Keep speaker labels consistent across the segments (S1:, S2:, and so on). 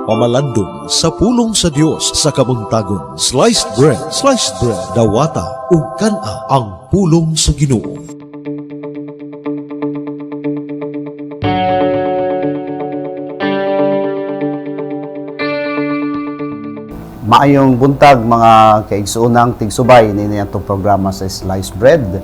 S1: pamalandong sa pulong sa Dios sa kabuntagon. Sliced bread, dawata ug kana ang pulong sa Ginoo.
S2: Maayong buntag mga kaigsuunang tigsubay nini atong programa sa Sliced Bread.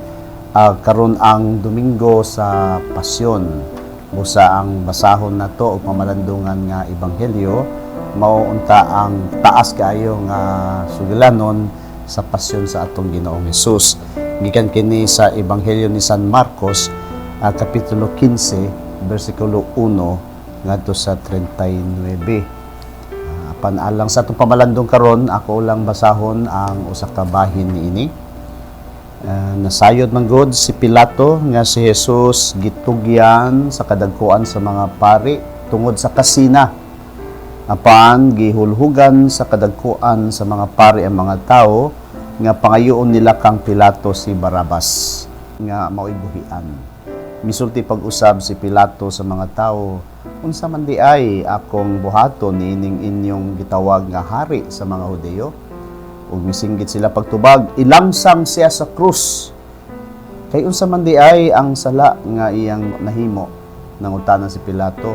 S2: Karon ang Domingo sa Pasyon. Busa ang basahon nato og pamalandungan nga ebanghelyo mao unta ang taas kaayo nga sugilanon sa pasyon sa atong Ginoong Hesus. Gikan kini sa ebanghelyo ni San Marcos kapitulo 15 bersikulo 1 ngadto sa 39. Panalang sa itong pamalandong karon, ako lang basahon ang usa ka bahin niini. Nasayod man gud si Pilato nga si Jesus gitugyan sa kadagkuan sa mga pari tungod sa kasina. Apan gihulhugan sa kadagkuan sa mga pari ang mga tao nga pangayoon nila kang Pilato si Barrabas nga mao'y buhian. Misulti pag-usab si Pilato sa mga tao, unsa man di ay akong buhaton niining inyong gitawag nga hari sa mga Hudiyo? Ug misinggit sila pagtubag, ilangsang siya sa krus. Kay unsa man di ay ang sala nga iyang nahimo, nangutanan si Pilato.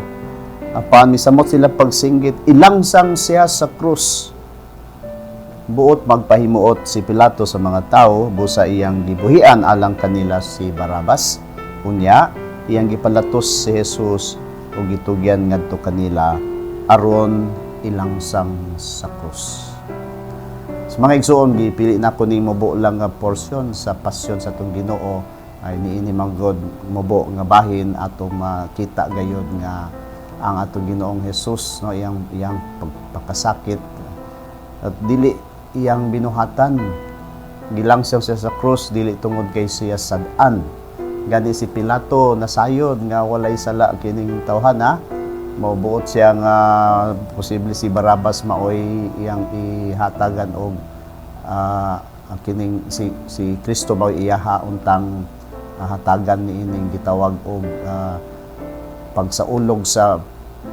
S2: Apan misamot sila pagsinggit, ilangsang siya sa krus. Buot magpahimuot si Pilato sa mga tao busa iyang gibuhian alang kanila si Barrabas. Unya, iyang gipalatos si Jesus o gitugyan ngadto kanila aron ilangsang sa krus. Sa mga igsuon, gipili na ko ni mobo lang nga porsyon sa pasyon sa atong Ginoo ay niini manggod mobo nga bahin atong makita gayud nga ang atong Ginoong Hesus no iyang pagpakasakit at dili iyang binuhatan gilangsang siya sa krus dili tungod kay siya sad-an. Gani si Pilato nasayod nga walay sala kining tawhana, maubuot siya nga posible si Barrabas maoy iyang ihatagan og kining si Kristo ba iyaha untang hatagan niining gitawag og pagsaulog sa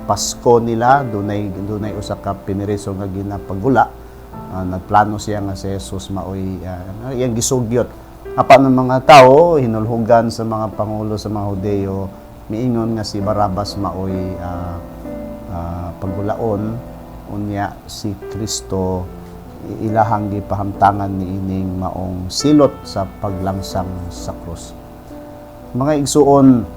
S2: Pasko nila. Dunay usa ka piniriso nga ginapagula. Nagplano siya nga si Jesus maoy iyang gisugyot. Apan ng mga tao, hinulhugan sa mga pangulo sa mga Hudiyo, miingon nga si Barrabas maoy paggulaon, unya si Kristo ilahang gipahamtangan niining maong silot sa paglangsang sa krus. Mga igsuon,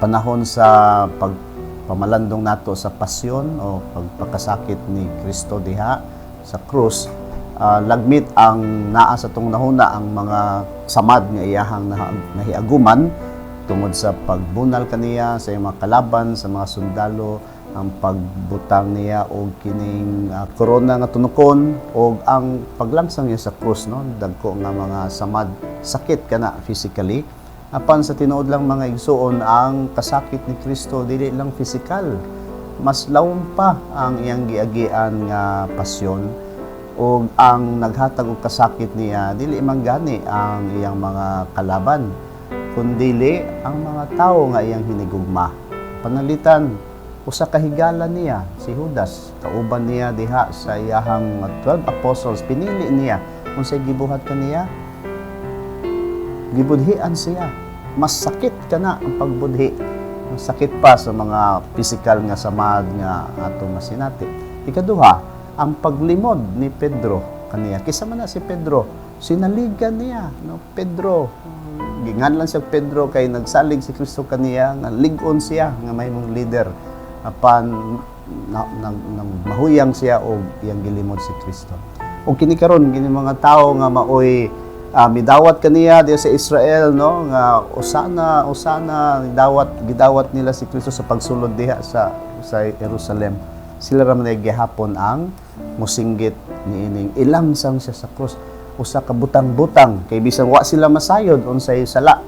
S2: panahon sa pagpamalandong nato sa pasyon o pagpakasakit ni Kristo diha sa krus, lagmit ang naa sa tong nahuna ang mga samad nga iyahang nahiaguman tungod sa pagbunal kaniya sa mga kalaban, sa mga sundalo, ang pagbutang niya og kining korona nga tunukon og ang paglangsang niya sa krus no, dagko nga mga samad sakit kana physically. Apan sa tinuod lang mga igsuon, ang kasakit ni Kristo dili lang physical, mas lawom pa ang iyang giagian nga pasyon. O ang naghatag og kasakit niya dili man gani ang iyang mga kalaban, kundili ang mga tawo nga iyang hinigugma. Panalitan, usa ka higala niya si Judas, kauban niya diha sa iyahang 12 apostles, pinili niya unsay gibuhat kaniya, gibudhian siya. Mas sakit kana ang pagbudhi, mas sakit pa sa mga physical nga samad nga atong masinati. Ikaduha, ang paglimod ni Pedro kaniya. Kisa man na si Pedro, sinaligan niya, no? Pedro, ginganlan siya Pedro kay nagsalig si Kristo kaniya nga ligon siya nga mahimong leader. Apan mahuyang siya og iyang gilimod si Kristo. Og kini karon kini mga tawo nga maoy midawat kaniya diya sa Israel no nga usana gidawat nila si Kristo sa pagsulod diha sa Jerusalem. Sila ra man gihapon ang musinggit niining ilangsang siya sa krus. Usa ka butang-butang kay bisan wa sila masayod unsay sala,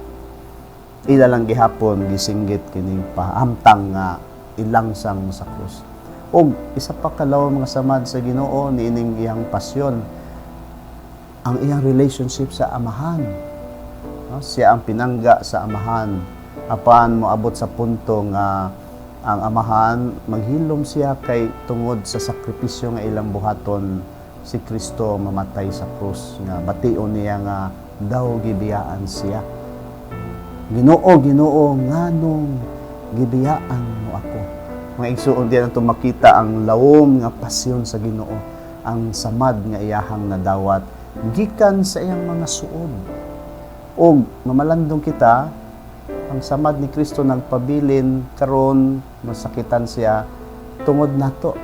S2: ila lang gihapon gisinggit kining pahamtang nga ilangsang sa krus. Og isa pa kalaw mga samad sa Ginoo niining iyang pasyon, ang iyang relationship sa amahan. No? Siya ang pinangga sa amahan. Apan moabot sa punto nga ang amahan maghilom siya kay tungod sa sakripisyo nga ilang buhaton si Kristo mamatay sa krus nga bation niya nga daw gibiyaan siya. Ginoo, Ginoo, nganong gibiyaan mo ako. Mga igsuon diyan ato makita ang lawom nga pasyon sa Ginoo, ang samad nga iyahang nadawat gikan sa iyang mga suod. Og mamalandong kita, ang samad ni Kristo nagpabilin karon masakitan siya tungod nato.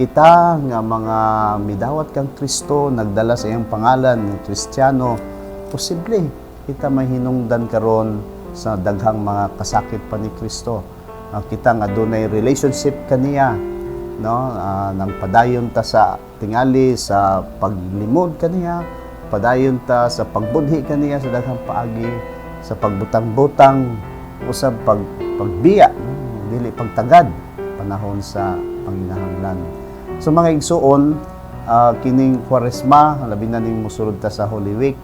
S2: Kita nga mga midawat kang Kristo nagdala sa iyang pangalan ng Kristiyano, posible kita mahinungdan karon sa daghang mga kasakit pa ni Kristo. Kita nga dunay relationship kaniya, no? Nang padayon ta sa tingali sa paglimod kaniya, padayon ta sa pagbudhi kaniya sa daghang paagi, sa pagbutang-butang usab pagbiya, dili pagtagad panahon sa panginahanglan. So mga igsuon, kining Kwaresma, labi na ning mosulod ta sa Holy Week,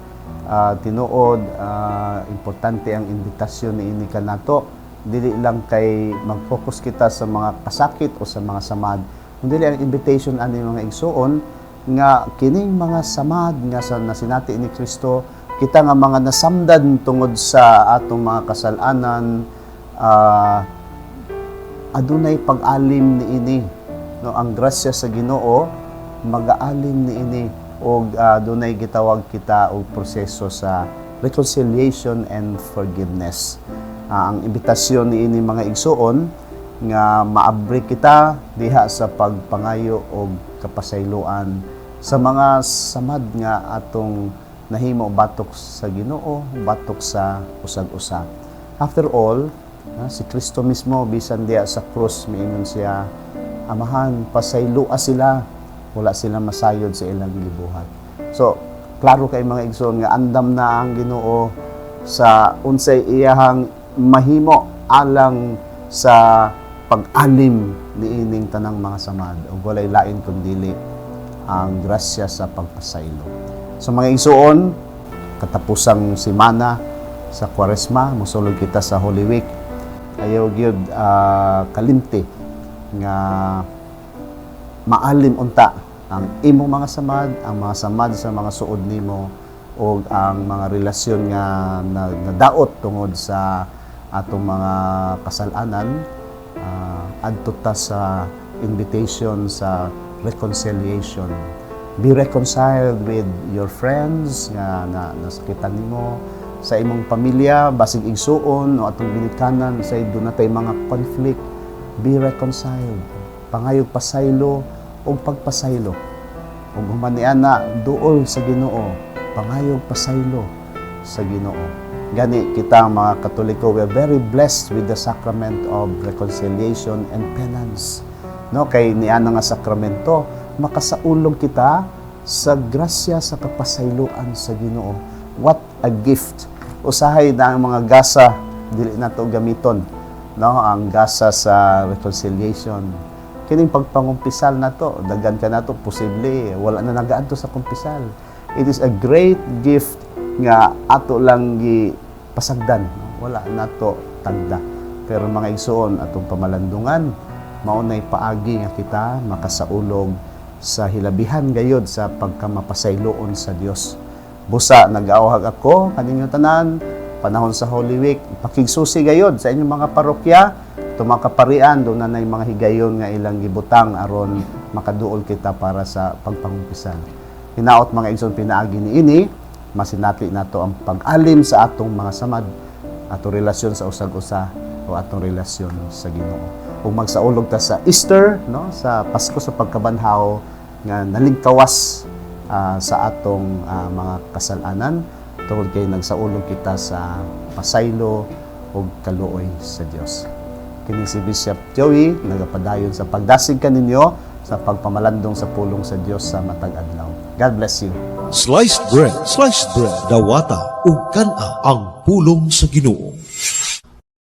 S2: tinuod importante ang imbitasyon ni ini kanato, dili lang kay mag-focus kita sa mga kasakit o sa mga samad, kundi ang invitation ani mga igsuon nga kining mga samad nga sa nasinati ni Kristo, kita nga mga nasamdan tungod sa atong mga kasalanan, adunay pag-alim ni ini, no? Ang grasya sa Ginoo mag-aalim ni ini og dunay gitawag kita og proseso sa reconciliation and forgiveness. Ang imbitasyon ni ini mga igsuon nga maabri kita diha sa pagpangayo og kapasayloan sa mga samad nga atong nahimo batok sa Ginoo, batok sa usag-usa. After all, si Kristo mismo bisan diha sa krus miingon siya, amahan, pasaylua sila, wala sila masayod sa ilang libuhat. So, klaro kay mga igsoon nga andam na ang Ginoo sa unsay iyahang mahimo alang sa pag-alim ni ining tanang mga samad ug walay lain kundili ang grasya sa pagpasaylo. So mga igsoon, katapusang semana sa Kwaresma, mosulod kita sa Holy Week. Ayaw gyud kalimti nga maalim unta ang imong mga samad, ang mga samad sa mga suod nimo o ang mga relasyon nga nadaot tungod sa atong mga kasalanan, adto ta sa invitation sa reconciliation. Be reconciled with your friends nga nasakitan nimo, sa imong pamilya, basig igsuon o atong ginikanan sa doon natay mga conflict. Be reconciled. Pangayog pasaylo o pagpasaylo. Ug humaniana duol sa Ginoo, pangayog pasaylo sa Ginoo. Gani kita mga Katoliko, we are very blessed with the sacrament of reconciliation and penance. No, kay niana nga sakramento, makasaulog kita sa grasya sa kapasayloan sa Ginoo. What a gift! Usahay na ang mga gasa, dili na to gamiton, no? Ang gasa sa reconciliation. Kining pagpangumpisal na to, daghan ka na to, posible, wala na nagaan to sa kumpisal. It is a great gift nga ato lang pasagdan, no? Wala na to tagda. Pero mga igsuon, atong pamalandungan, maunay paagi nga kita makasaulog sa hilabihan gayod sa pagkamapasayloon sa Dios. Busa nag-aawhag ako kaninyo tanan panahon sa Holy Week, pakigsusi gayod sa inyong mga parokya, tumakaparian do na nay mga higayon nga ilang gibutang aron makaduol kita para sa pagpangumpisal. Hinaot mga igsoon pinaagi ni ini, masinati nato ang pag-alim sa atong mga samad, atong relasyon sa usag-usa o atong relasyon sa Ginoo. Kung magsaulog ta sa Easter, no, sa Pasko sa pagkabanhaw nga nalingkawas sa atong mga kasalanan tungod kay nagsaulog kita sa pasaylo o kaluoy sa Dios. Kini si Bishop Joey nagapadayon sa pagdasig kaninyo sa pagpamalandong sa pulong sa Dios sa matag adlaw. God bless you.
S1: Sliced bread, dawata ug kana ang pulong sa Ginoo.